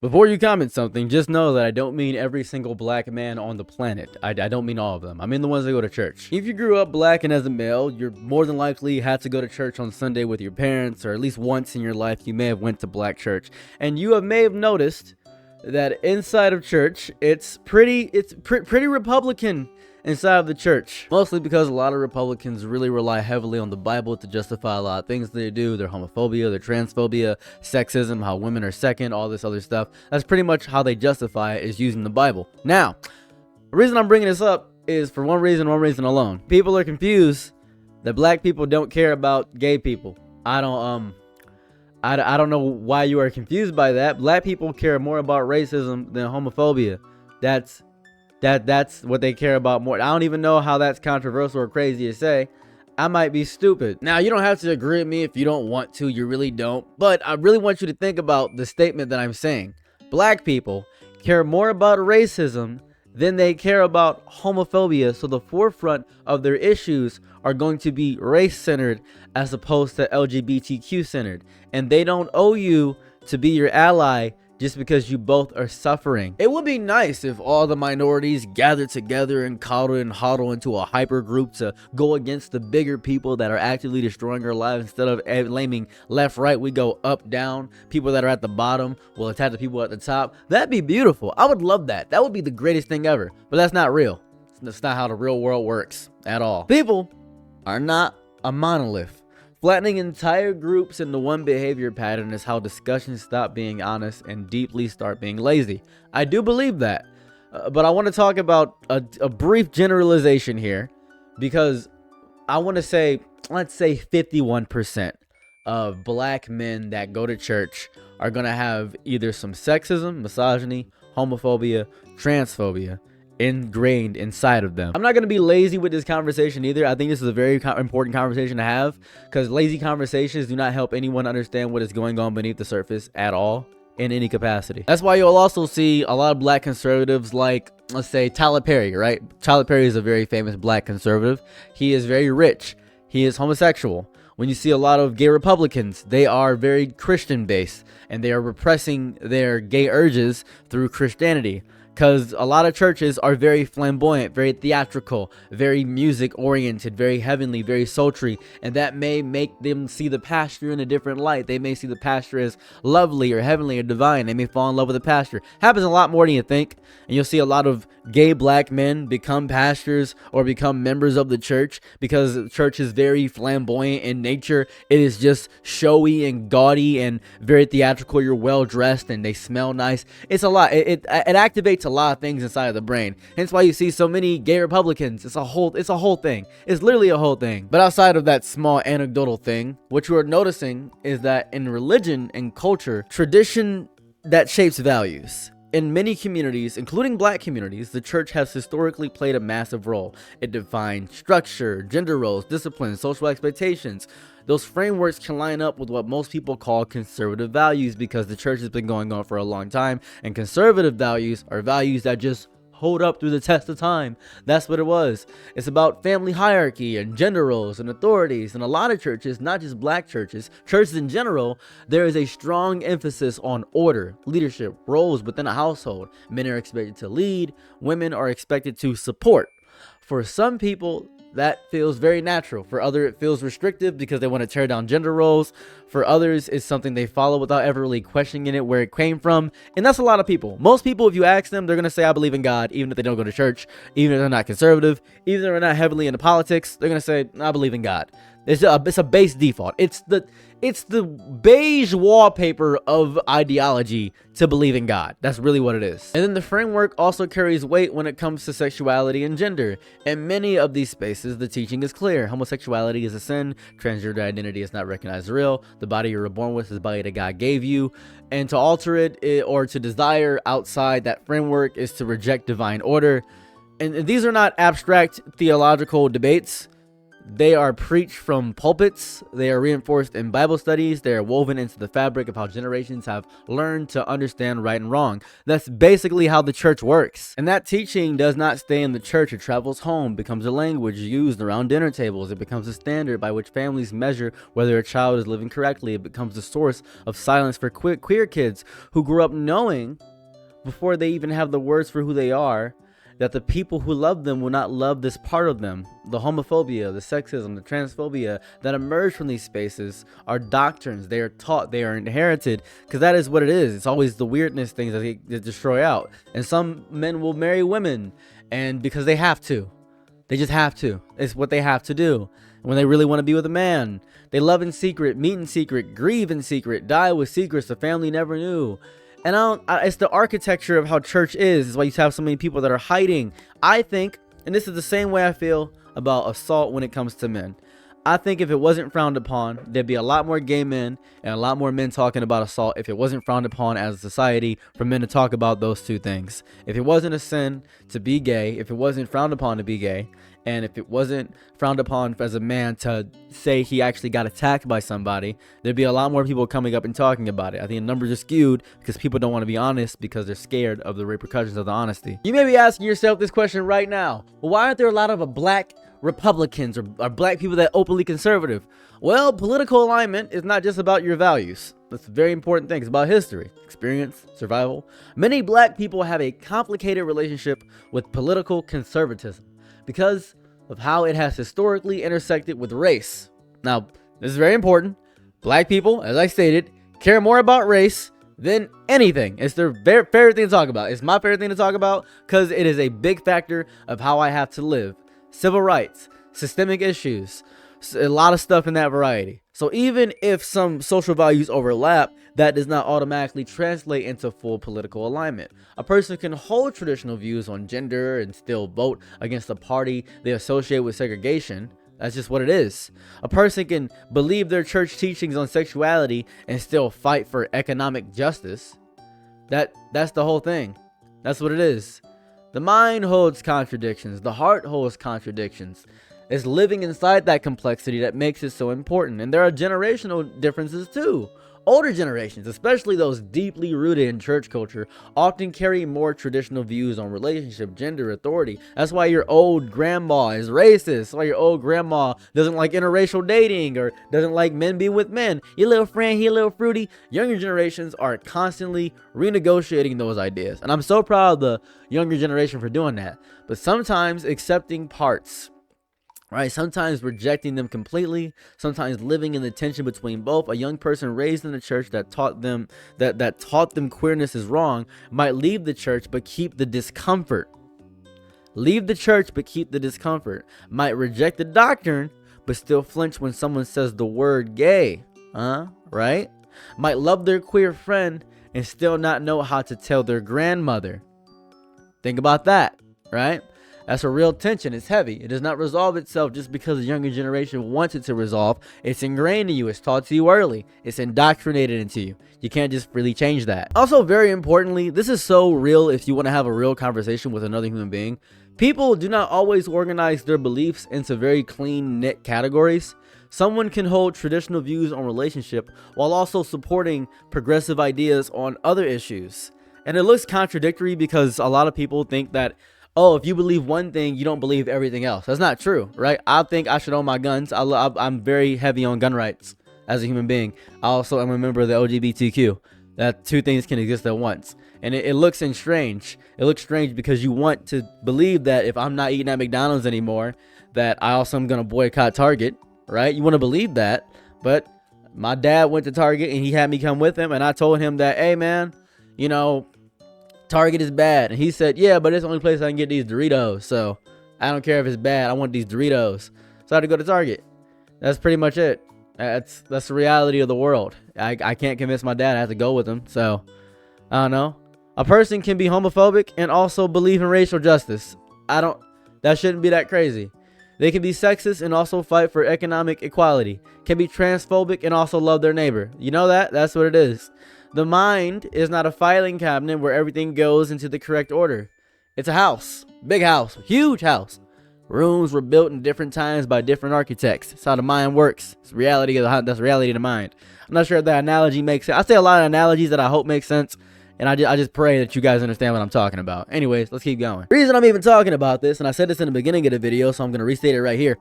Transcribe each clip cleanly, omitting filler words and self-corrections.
Before you comment something, just know that I don't mean every single black man on the planet. I don't mean all of them. I mean the ones that go to church. If you grew up black and as a male, you're more than likely had to go to church on Sunday with your parents, or at least once in your life you may have went to black church. And you may have noticed that inside of church, it's pretty Republican inside of the church, mostly because a lot of Republicans really rely heavily on the Bible to justify a lot of things they do, their homophobia, their transphobia, sexism, how women are second, all this other stuff. That's pretty much how they justify it, is using the Bible. Now, the reason I'm bringing this up is for one reason alone. People are confused that black people don't care about gay people. I don't know why you are confused by that. Black people care more about racism than homophobia. That's what they care about more. I don't even know how that's controversial or crazy to say. I might be stupid. Now, you don't have to agree with me if you don't want to. You really don't. But I really want you to think about the statement that I'm saying. Black people care more about racism than they care about homophobia. So the forefront of their issues are going to be race-centered as opposed to LGBTQ-centered. And they don't owe you to be your ally just because you both are suffering. It would be nice if all the minorities gathered together and coddle and huddle into a hyper group to go against the bigger people that are actively destroying our lives. Instead of aiming left, right, we go up, down. People that are at the bottom will attack the people at the top. That'd be beautiful. I would love that. That would be the greatest thing ever. But that's not real. That's not how the real world works at all. People are not a monolith. Flattening entire groups into one behavior pattern is how discussions stop being honest and deeply start being lazy. I do believe that. But I want to talk about a brief generalization here, because I want to say, let's say 51% of black men that go to church are going to have either some sexism, misogyny, homophobia, transphobia ingrained inside of them. I'm not going to be lazy with this conversation either. I think this is a very important conversation to have, because lazy conversations do not help anyone understand what is going on beneath the surface at all in any capacity. That's why you'll also see a lot of black conservatives like, let's say, Tyler Perry, right? Tyler Perry is a very famous black conservative. He is very rich. He is homosexual. When you see a lot of gay Republicans, they are very Christian based and they are repressing their gay urges through Christianity. Because a lot of churches are very flamboyant, very theatrical, very music oriented, very heavenly, very sultry, and that may make them see the pastor in a different light. They may see the pastor as lovely or heavenly or divine. They may fall in love with the pastor. Happens a lot more than you think, and you'll see a lot of gay black men become pastors or become members of the church because the church is very flamboyant in nature. It is just showy and gaudy and very theatrical. You're well dressed and they smell nice. It's a lot. It activates a lot of things inside of the brain. Hence why you see so many gay Republicans. It's a whole thing. It's literally a whole thing. But outside of that small anecdotal thing, what you are noticing is that in religion and culture, tradition that shapes values. In many communities, including black communities, the church has historically played a massive role. It defines structure, gender roles, discipline, social expectations. Those frameworks can line up with what most people call conservative values because the church has been going on for a long time, and conservative values are values that just hold up through the test of time. That's what it was. It's about family hierarchy and gender roles and authorities. In a lot of churches, not just black churches, churches in general, there is a strong emphasis on order, leadership, roles within a household. Men are expected to lead, women are expected to support. For some people, that feels very natural. For others, it feels restrictive because they want to tear down gender roles. For others, it's something they follow without ever really questioning it, where it came from. And that's a lot of people. Most people, if you ask them, they're going to say, I believe in God, even if they don't go to church, even if they're not conservative, even if they're not heavily into politics, they're going to say, I believe in God. It's a base default. It's the beige wallpaper of ideology to believe in God. That's really what it is. And then the framework also carries weight when it comes to sexuality and gender. In many of these spaces, the teaching is clear. Homosexuality is a sin. Transgender identity is not recognized as real. The body you were born with is the body that God gave you. And to alter it or to desire outside that framework is to reject divine order. And these are not abstract theological debates. They are preached from pulpits. They are reinforced in Bible studies. They are woven into the fabric of how generations have learned to understand right and wrong. That's basically how the church works. And that teaching does not stay in the church. It travels home, becomes a language used around dinner tables. It becomes a standard by which families measure whether a child is living correctly. It becomes the source of silence for queer kids who grew up knowing, before they even have the words for who they are, that the people who love them will not love this part of them. The homophobia, the sexism, the transphobia that emerge from these spaces are doctrines. They are taught, they are inherited, because that is what it is. It's always the weirdness things that they destroy out. And some men will marry women, and because they have to. They just have to. It's what they have to do. When they really want to be with a man, they love in secret, meet in secret, grieve in secret, die with secrets the family never knew. And it's the architecture of how church is. It's why you have so many people that are hiding. I think, and this is the same way I feel about assault when it comes to men. I think if it wasn't frowned upon, there'd be a lot more gay men and a lot more men talking about assault if it wasn't frowned upon as a society for men to talk about those two things. If it wasn't a sin to be gay, if it wasn't frowned upon to be gay, and if it wasn't frowned upon as a man to say he actually got attacked by somebody, there'd be a lot more people coming up and talking about it. I think the numbers are skewed because people don't want to be honest because they're scared of the repercussions of the honesty. You may be asking yourself this question right now. Well, why aren't there a lot of black Republicans or black people that are openly conservative? Well, political alignment is not just about your values. That's a very important thing. It's about history, experience, survival. Many black people have a complicated relationship with political conservatism because of how it has historically intersected with race. Now, this is very important. Black people, as I stated, care more about race than anything. It's their favorite thing to talk about. It's my favorite thing to talk about because it is a big factor of how I have to live. Civil rights, systemic issues, a lot of stuff in that variety. So even if some social values overlap, that does not automatically translate into full political alignment. A person can hold traditional views on gender and still vote against a party they associate with segregation. That's just what it is. A person can believe their church teachings on sexuality and still fight for economic justice. That's the whole thing. That's what it is. The mind holds contradictions. The heart holds contradictions. It's living inside that complexity that makes it so important. And there are generational differences too. Older generations, especially those deeply rooted in church culture, often carry more traditional views on relationship, gender, authority. That's why your old grandma is racist. That's why your old grandma doesn't like interracial dating or doesn't like men being with men. Your little friend, he a little fruity. Younger generations are constantly renegotiating those ideas. And I'm so proud of the younger generation for doing that. But sometimes accepting parts, right? Sometimes rejecting them completely, sometimes living in the tension between both. A young person raised in a church that taught them that taught them queerness is wrong might leave the church but keep the discomfort. Leave the church but keep the discomfort. Might reject the doctrine but still flinch when someone says the word gay. Right? Might love their queer friend and still not know how to tell their grandmother. Think about that, right? That's a real tension. It's heavy. It does not resolve itself just because the younger generation wants it to resolve. It's ingrained in you. It's taught to you early. It's indoctrinated into you. You can't just really change that. Also, very importantly, this is so real if you want to have a real conversation with another human being. People do not always organize their beliefs into very clean, knit categories. Someone can hold traditional views on relationship while also supporting progressive ideas on other issues. And it looks contradictory because a lot of people think that, oh, if you believe one thing, you don't believe everything else. That's not true, right? I think I should own my guns. I'm very heavy on gun rights as a human being. I also am a member of the LGBTQ. That two things can exist at once. And it looks strange. It looks strange because you want to believe that if I'm not eating at McDonald's anymore, that I also am going to boycott Target, right? You want to believe that. But my dad went to Target and he had me come with him. And I told him that, hey, man, you know, Target is bad. And he said, yeah, but it's the only place I can get these Doritos. So I don't care if it's bad. I want these Doritos. So I had to go to Target. That's pretty much it. That's the reality of the world. I can't convince my dad. I have to go with him. So I don't know. A person can be homophobic and also believe in racial justice. That shouldn't be that crazy. They can be sexist and also fight for economic equality. Can be transphobic and also love their neighbor. You know that? That's what it is. The mind is not a filing cabinet where everything goes into the correct order. It's a house, big house, huge house, Rooms were built in different times by different architects. That's how the mind works. It's reality of that's reality of the mind. I'm not sure if that analogy makes sense. I say a lot of analogies that I hope make sense, and I just pray that you guys understand what I'm talking about. Anyways, let's keep going. The reason I'm even talking about this, and I said this in the beginning of the video, so I'm gonna restate it right here.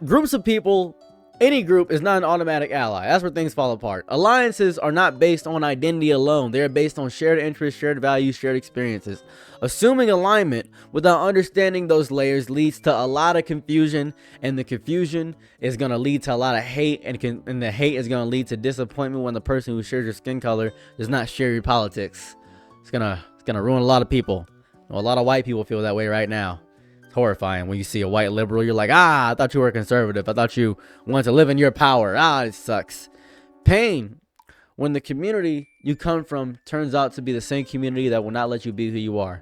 Groups of people. Any group is not an automatic ally. That's where things fall apart. Alliances are not based on identity alone. They are based on shared interests, shared values, shared experiences. Assuming alignment without understanding those layers leads to a lot of confusion, and the confusion is going to lead to a lot of hate, and the hate is going to lead to disappointment when the person who shares your skin color does not share your politics. It's gonna ruin a lot of people. A lot of white people feel that way right now. Horrifying when you see a white liberal. You're like, I thought you were conservative. I thought you wanted to live in your power. It sucks. Pain when the community you come from turns out to be the same community that will not let you be who you are.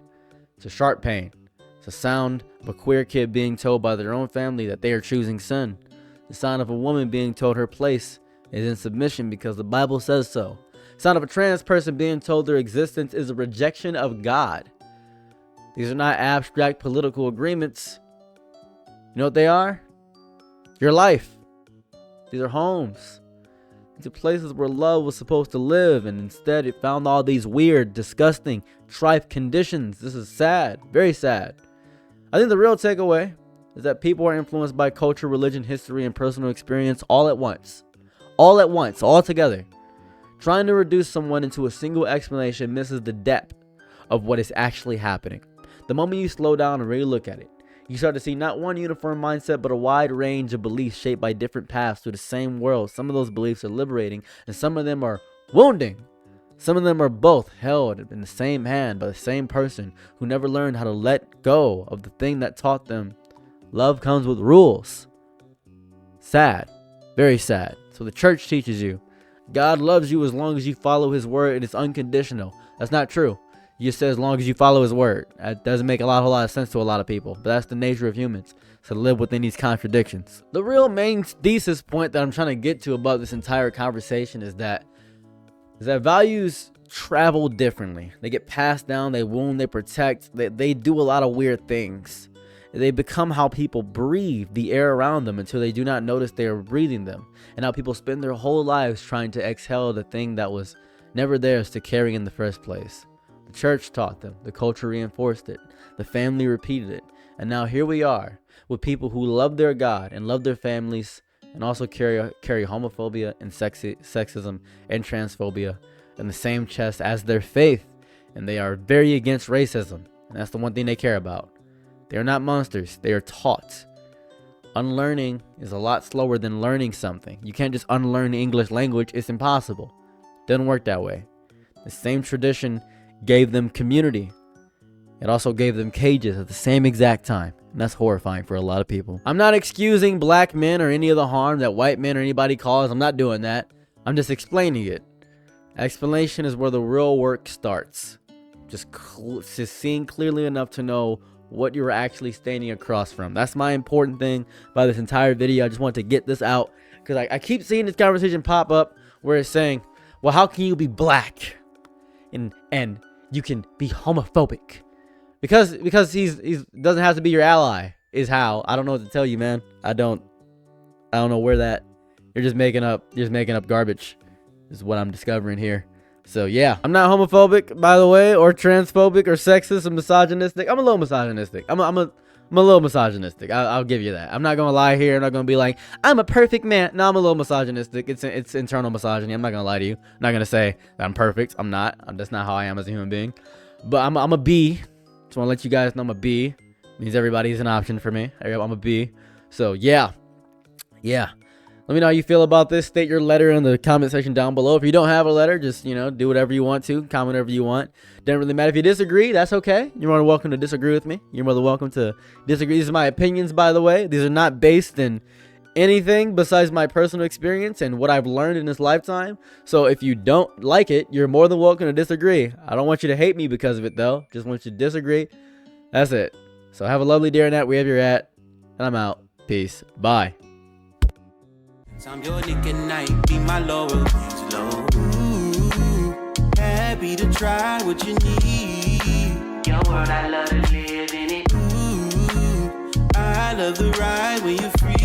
It's a sharp pain. It's a sound of a queer kid being told by their own family that they are choosing sin. The sound of a woman being told her place is in submission because the Bible says so. The sound of a trans person being told their existence is a rejection of God. These are not abstract political agreements. You know what they are? Your life. These are homes. These are places where love was supposed to live, and instead it found all these weird, disgusting, trite conditions. This is sad. Very sad. I think the real takeaway is that people are influenced by culture, religion, history, and personal experience all at once. All at once. All together. Trying to reduce someone into a single explanation misses the depth of what is actually happening. The moment you slow down and really look at it, you start to see not one uniform mindset, but a wide range of beliefs shaped by different paths through the same world. Some of those beliefs are liberating, and some of them are wounding. Some of them are both held in the same hand by the same person who never learned how to let go of the thing that taught them love comes with rules. Sad. Very sad. So the church teaches you God loves you as long as you follow his word, and it's unconditional. That's not true. You just say as long as you follow his word. That doesn't make a whole lot of sense to a lot of people, but that's the nature of humans, to live within these contradictions. The real main thesis point that I'm trying to get to about this entire conversation is that values travel differently. They get passed down, they wound, they protect, they do a lot of weird things. They become how people breathe the air around them until they do not notice they are breathing them, and how people spend their whole lives trying to exhale the thing that was never theirs to carry in the first place. The church taught them, the culture reinforced it, the family repeated it, and now here we are with people who love their God and love their families and also carry homophobia and sexism and transphobia in the same chest as their faith, and they are very against racism, and that's the one thing they care about. They are not monsters, they are taught. Unlearning is a lot slower than learning something. You can't just unlearn the English language, it's impossible. Doesn't work that way. The same tradition gave them community. It also gave them cages at the same exact time. And that's horrifying for a lot of people. I'm not excusing black men or any of the harm that white men or anybody cause. I'm not doing that. I'm just explaining it. Explanation is where the real work starts. Just seeing clearly enough to know what you're actually standing across from. That's my important thing by this entire video. I just want to get this out because I keep seeing this conversation pop up where it's saying, well, how can you be black and you can be homophobic? Because he's doesn't have to be your ally is how. I don't know what to tell you, man. I don't know where that you're just making up garbage is what I'm discovering here. So yeah, I'm not homophobic, by the way, or transphobic or sexist or misogynistic. I'm a little misogynistic. I'm a little misogynistic. I'll give you that. I'm not gonna lie here. I'm not gonna be like I'm a perfect man. No, I'm a little misogynistic. It's internal misogyny. I'm not gonna lie to you. I'm not gonna say that I'm perfect. I'm not. That's not how I am as a human being. But I'm a B. Just want to let you guys know I'm a B. Means everybody's an option for me. I'm a B. So yeah. Let me know how you feel about this. State your letter in the comment section down below. If you don't have a letter, just, do whatever you want to. Comment whatever you want. Doesn't really matter. If you disagree, that's okay. You're more than welcome to disagree with me. You're more than welcome to disagree. These are my opinions, by the way. These are not based in anything besides my personal experience and what I've learned in this lifetime. So if you don't like it, you're more than welcome to disagree. I don't want you to hate me because of it, though. Just want you to disagree. That's it. So have a lovely day on that, wherever you're at. And I'm out. Peace. Bye. I'm your nigga night, be my loyal. Ooh, happy to try what you need. Your world, I love to live in it. Ooh, love the ride when you're free.